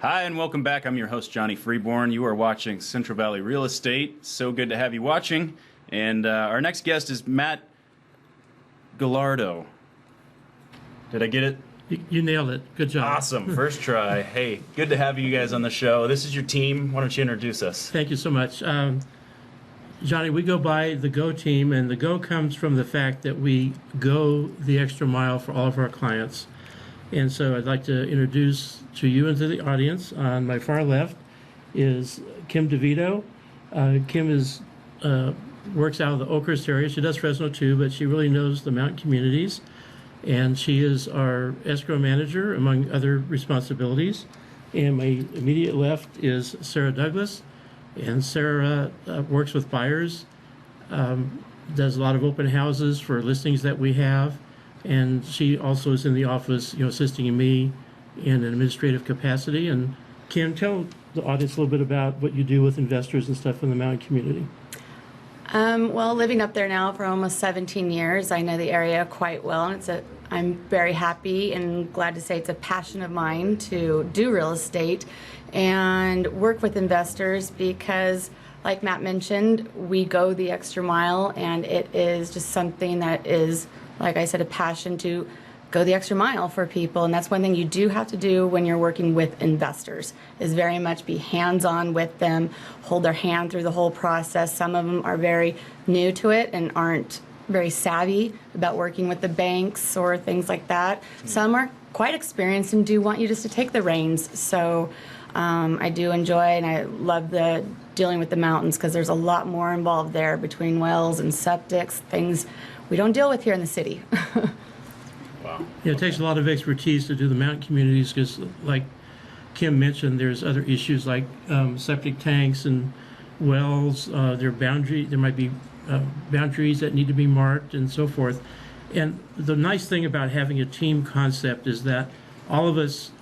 Hi, and welcome back. I'm your host, Johnny Freeborn. You are watching Central Valley Real Estate. So good to have you watching. And our next guest is Matt Guagliardo. Did I get it? You nailed it. Good job. Awesome. First try. Hey, good to have you guys on the show. This is your team. Why don't you introduce us? Thank you so much. Johnny, we go by the GO team, and the GO comes from the fact that we go the extra mile for all of our clients. And so I'd like to introduce to you and to the audience, on my far left is Kim DeVito. Kim works out of the Oakhurst area. She does Fresno too, but she really knows the mountain communities. And she is our escrow manager, among other responsibilities. And my immediate left is Sarah Douglas. And Sarah works with buyers, does a lot of open houses for listings that we have. And she also is in the office, assisting me in an administrative capacity. And Kim, tell the audience a little bit about what you do with investors and stuff in the mountain community. Well, living up there now for almost 17 years, I know the area quite well, and I'm very happy and glad to say it's a passion of mine to do real estate and work with investors because, like Matt mentioned, we go the extra mile, and it is just something that is, like I said, a passion to go the extra mile for people. And that's one thing you do have to do when you're working with investors, is very much be hands-on with them, hold their hand through the whole process. Some of them are very new to it and aren't very savvy about working with the banks or things like that. Some are quite experienced and do want you just to take the reins. So I do enjoy, and I love dealing with the mountains, because there's a lot more involved there between wells and septics, things we don't deal with here in the city. Wow. Yeah, it takes a lot of expertise to do the mountain communities because, like Kim mentioned, there's other issues like septic tanks and wells. There might be boundaries that need to be marked and so forth. And the nice thing about having a team concept is that all of us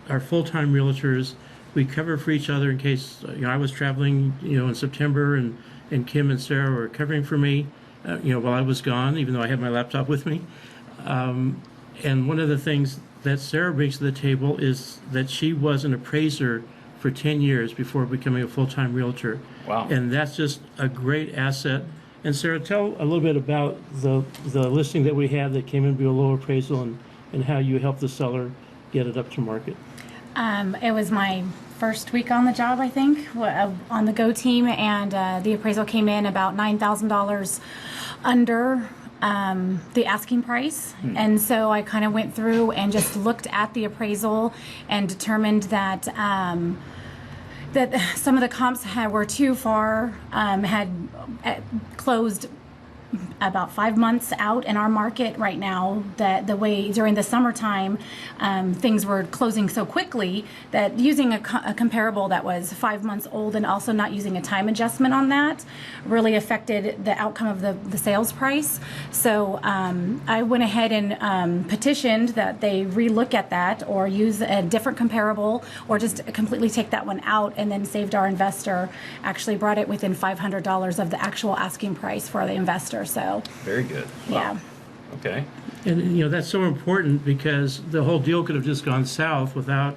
are full-time realtors. We cover for each other in case I was traveling, in September, and Kim and Sarah were covering for me, while I was gone, even though I had my laptop with me. And one of the things that Sarah brings to the table is that she was an appraiser for 10 years before becoming a full-time realtor. Wow. And that's just a great asset. And Sarah, tell a little bit about the listing that we have that came in below appraisal and how you helped the seller get it up to market. It was my first week on the job, I think, on the GO team, and the appraisal came in about $9,000 under the asking price. And so I kind of went through and just looked at the appraisal and determined that that some of the comps were too far, had closed about 5 months out in our market right now. That the way during the summertime things were closing so quickly that using a comparable that was 5 months old and also not using a time adjustment on that really affected the outcome of the sales price. So I went ahead and petitioned that they relook at that or use a different comparable or just completely take that one out, and then saved our investor, actually brought it within $500 of the actual asking price for the investor. So Very good. Wow. yeah. Okay. And that's so important because the whole deal could have just gone south without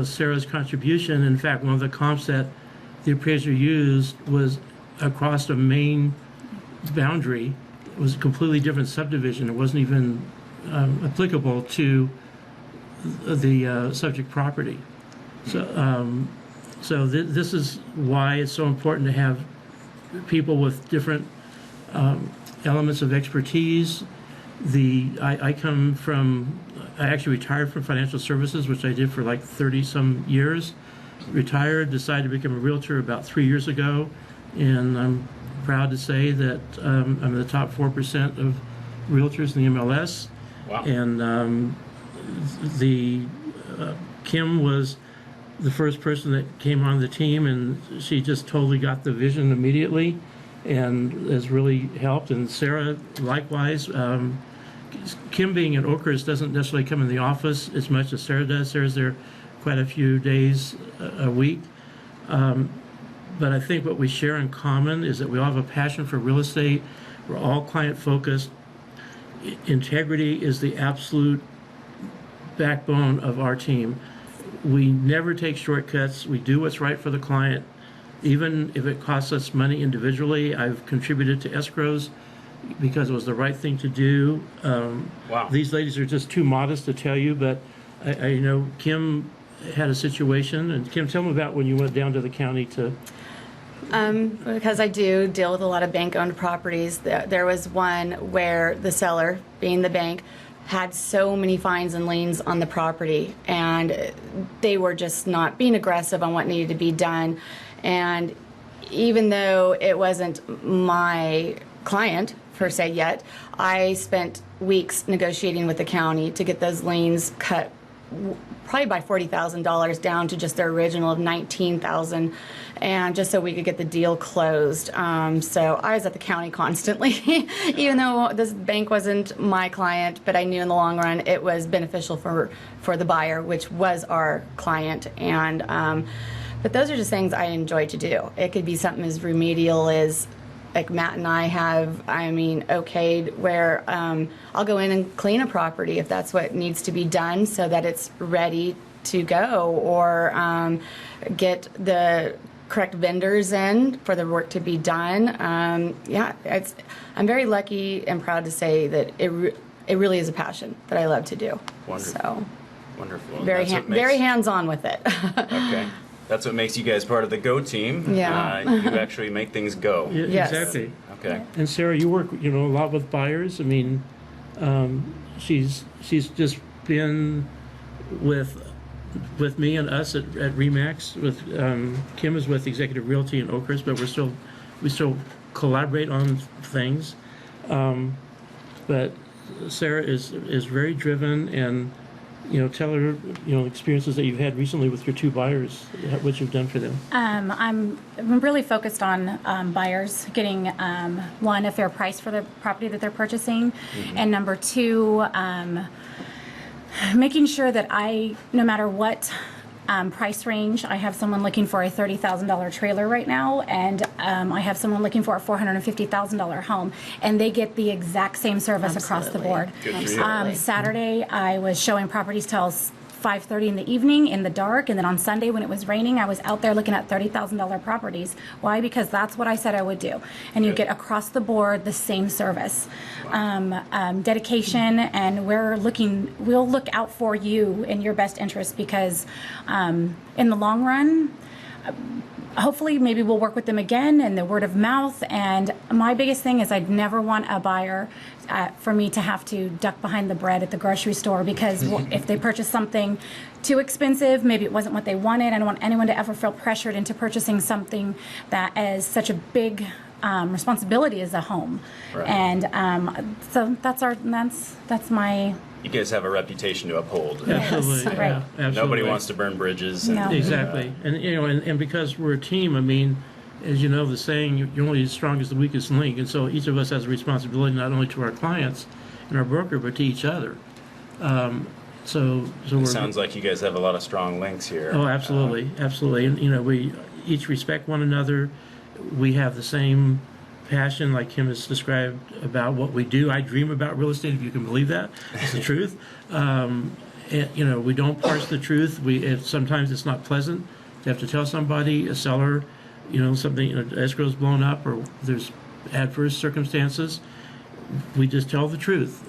Sarah's contribution. In fact, one of the comps that the appraiser used was across a main boundary. It was a completely different subdivision. It wasn't even applicable to the subject property. So this is why it's so important to have people with different elements of expertise. I actually retired from financial services, which I did for like 30 some years. Retired, decided to become a realtor about 3 years ago, and I'm proud to say that I'm in the top 4% of realtors in the MLS. Wow. And Kim was the first person that came on the team, and she just totally got the vision immediately and has really helped. And Sarah, likewise. Kim being at Oakhurst doesn't necessarily come in the office as much as Sarah does. Sarah's there quite a few days a week. But I think what we share in common is that we all have a passion for real estate. We're all client focused. Integrity is the absolute backbone of our team. we never take shortcuts. We do what's right for the client, even if it costs us money individually. I've contributed to escrows because it was the right thing to do. Wow. These ladies are just too modest to tell you, but I know Kim had a situation. And Kim, tell them about when you went down to the county to... Because I do deal with a lot of bank-owned properties. There was one where the seller, being the bank, had so many fines and liens on the property, and they were just not being aggressive on what needed to be done. And even though it wasn't my client per se yet, I spent weeks negotiating with the county to get those liens cut probably by $40,000 down to just their original of $19,000, and just so we could get the deal closed. So I was at the county constantly, even though this bank wasn't my client, but I knew in the long run it was beneficial for the buyer, which was our client. And but those are just things I enjoy to do. It could be something as remedial as, like Matt and I have, okayed, where I'll go in and clean a property if that's what needs to be done so that it's ready to go, or get the correct vendors in for the work to be done. I'm very lucky and proud to say that it really is a passion that I love to do. Wonderful. So Wonderful. very hands-on with it. Okay. That's what makes you guys part of the Go team. Yeah. You actually make things go. Yeah, Yes. exactly. Okay. And Sarah, you work, a lot with buyers. She's just been with me and us at Remax. With Kim is with Executive Realty in Oakhurst, but we still collaborate on things. But Sarah is very driven, and tell her experiences that you've had recently with your two buyers, what you've done for them. I'm really focused on buyers getting, one, a fair price for the property that they're purchasing, and number two, making sure that no matter what price range, I have someone looking for a $30,000 trailer right now, and I have someone looking for a $450,000 home, and they get the exact same service across the board. Good for you. Saturday, I was showing properties till 5:30 in the evening in the dark, and then on Sunday when it was raining, I was out there looking at $30,000 properties. Why? Because that's what I said I would do, and you get across the board the same service. Dedication, and we'll look out for you in your best interest, because in the long run, hopefully maybe we'll work with them again, and the word of mouth. And my biggest thing is I'd never want a buyer for me to have to duck behind the bread at the grocery store, because if they purchase something too expensive, maybe it wasn't what they wanted. I don't want anyone to ever feel pressured into purchasing something that is such a big responsibility as a home. Right. And so that's my... You guys have a reputation to uphold. Absolutely. Right. Yeah, absolutely. Nobody wants to burn bridges. No. Exactly. And and because we're a team, as you know, the saying, you're only as strong as the weakest link. And so each of us has a responsibility not only to our clients and our broker, but to each other. So It sounds like you guys have a lot of strong links here. Oh, absolutely. Absolutely. And, we each respect one another. We have the same passion, like Kim has described, about what we do. I dream about real estate, if you can believe that. It's the truth. We don't parse the truth. Sometimes it's not pleasant to have to tell somebody, a seller, something, escrow's blown up, or there's adverse circumstances. We just tell the truth,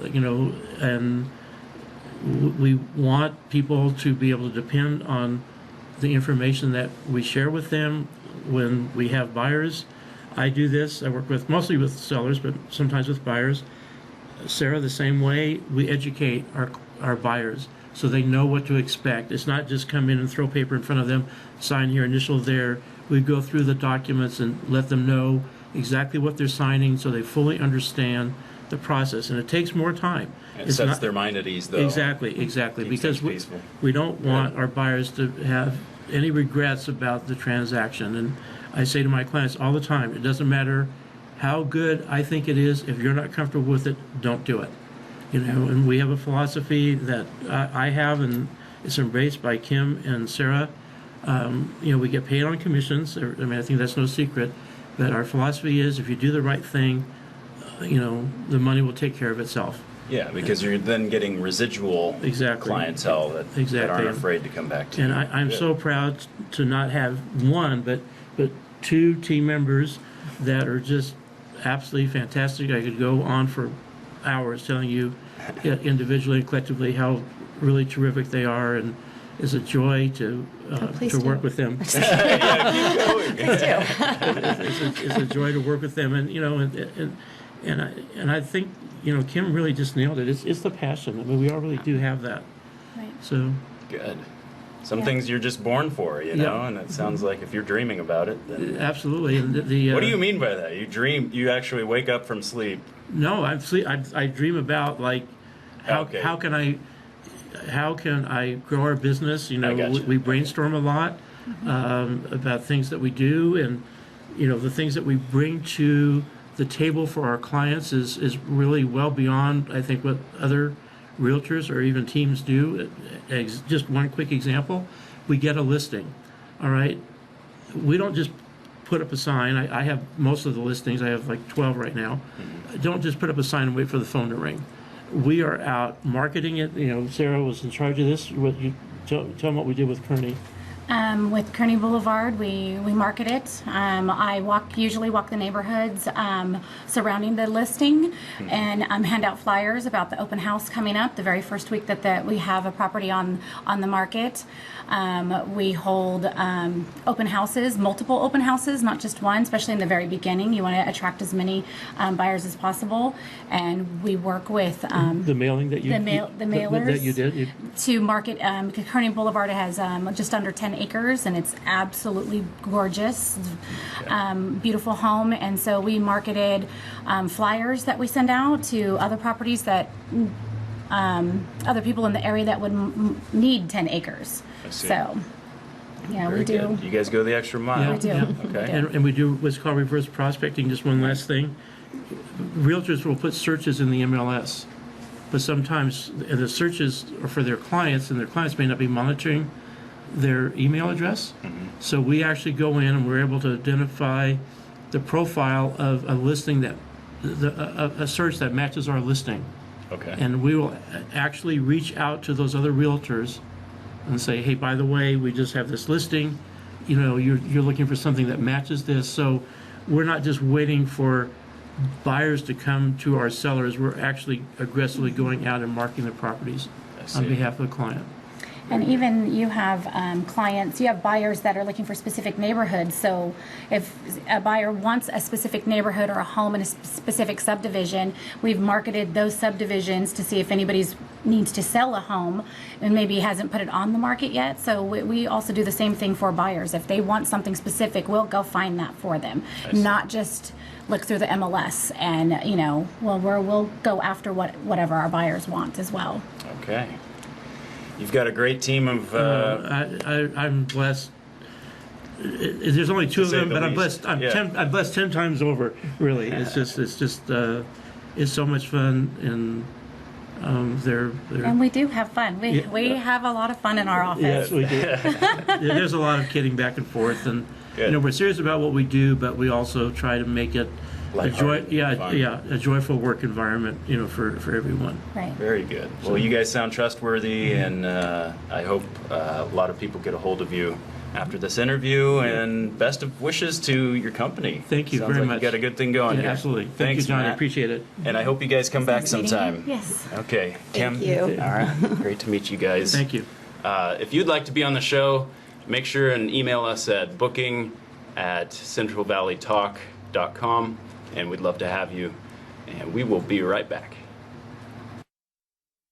and we want people to be able to depend on the information that we share with them when we have buyers. I do this. I work mostly with sellers, but sometimes with buyers. Sarah, the same way. We educate our buyers so they know what to expect. It's not just come in and throw paper in front of them, sign here, initial there. We go through the documents and let them know exactly what they're signing, so they fully understand the process. And it takes more time. It sets their mind at ease, though. Exactly. Because we don't want our buyers to have any regrets about the transaction. And I say to my clients all the time, it doesn't matter how good I think it is. If you're not comfortable with it, don't do it. And we have a philosophy that I have, and it's embraced by Kim and Sarah. We get paid on commissions. I think that's no secret. But our philosophy is, if you do the right thing, the money will take care of itself. Yeah, because you're then getting residual Exactly. clientele that Exactly. aren't afraid to come back to And you. I'm Good. so proud to not have one, but two team members that are just absolutely fantastic. I could go on for hours telling you individually and collectively how really terrific they are, and it's a joy to please to do. work with them. Yeah, keep going. It's a joy to work with them, and I think Kim really just nailed it. It's the passion. I mean, we all really do have that. Right. So Good. Some Yeah. things you're just born for, you know, Yeah. and it sounds like if you're dreaming about it, then. absolutely, and the What do you mean by that? You dream, you actually wake up from sleep. No, I dream about like how Okay. how can I grow our business? I gotcha. We brainstorm a lot about things that we do, and the things that we bring to the table for our clients is really well beyond, I think, what other realtors or even teams do. Just one quick example: we get a listing. All right, we don't just put up a sign. I have most of the listings. I have like 12 right now. Don't just put up a sign and wait for the phone to ring. We are out marketing it. Sarah was in charge of this. Tell them what we did with Kearney. With Kearney Boulevard, we market it. I usually walk the neighborhoods surrounding the listing, and hand out flyers about the open house coming up the very first week that we have a property on the market. We hold open houses, multiple open houses, not just one, especially in the very beginning. You want to attract as many buyers as possible, and we work with The mailing that you the mailers that you did. to market. Kearney Boulevard has just under 10 acres, and it's absolutely gorgeous, beautiful home. And so we marketed flyers that we send out to other properties that other people in the area that would need 10 acres. I see. So yeah, Very we do. good. You guys go the extra mile. We do. Okay. And we do what's called reverse prospecting. Just one last thing: realtors will put searches in the MLS, but sometimes the searches are for their clients, and their clients may not be monitoring their email address. So we actually go in and we're able to identify the profile of a listing a search that matches our listing. Okay. And we will actually reach out to those other realtors and say, hey, by the way, we just have this listing. You're looking for something that matches this. So we're not just waiting for buyers to come to our sellers. We're actually aggressively going out and marketing the properties see. on behalf of the client. And even you have clients, you have buyers that are looking for specific neighborhoods. So if a buyer wants a specific neighborhood or a home in a specific subdivision, we've marketed those subdivisions to see if anybody needs to sell a home and maybe hasn't put it on the market yet. So we also do the same thing for buyers. If they want something specific, we'll go find that for them, not just look through the MLS and, we'll go after whatever our buyers want as well. Okay. You've got a great team of. I'm blessed. There's only two of say them, the but I'm least. blessed. Yeah. I'm blessed 10 times over. Really, it's so much fun, and they're. And we do have fun. We have a lot of fun in our office. Yes, we do. There's a lot of kidding back and forth, and Good. we're serious about what we do, but we also try to make it a joyful work environment, for everyone. Right. Very good. Well, you guys sound trustworthy, and I hope a lot of people get a hold of you after this interview. And best of wishes to your company. Thank you Sounds very like much. You got a good thing going Yeah, here. absolutely. Thank Thanks, you, John. I Matt. appreciate it. And I hope you guys come back Nice meeting you. sometime. Yes. Okay. Thank Kim. you. All right. Great to meet you guys. Thank you. If you'd like to be on the show, make sure and email us at booking@centralvalleytalk.com, and we'd love to have you. And we will be right back.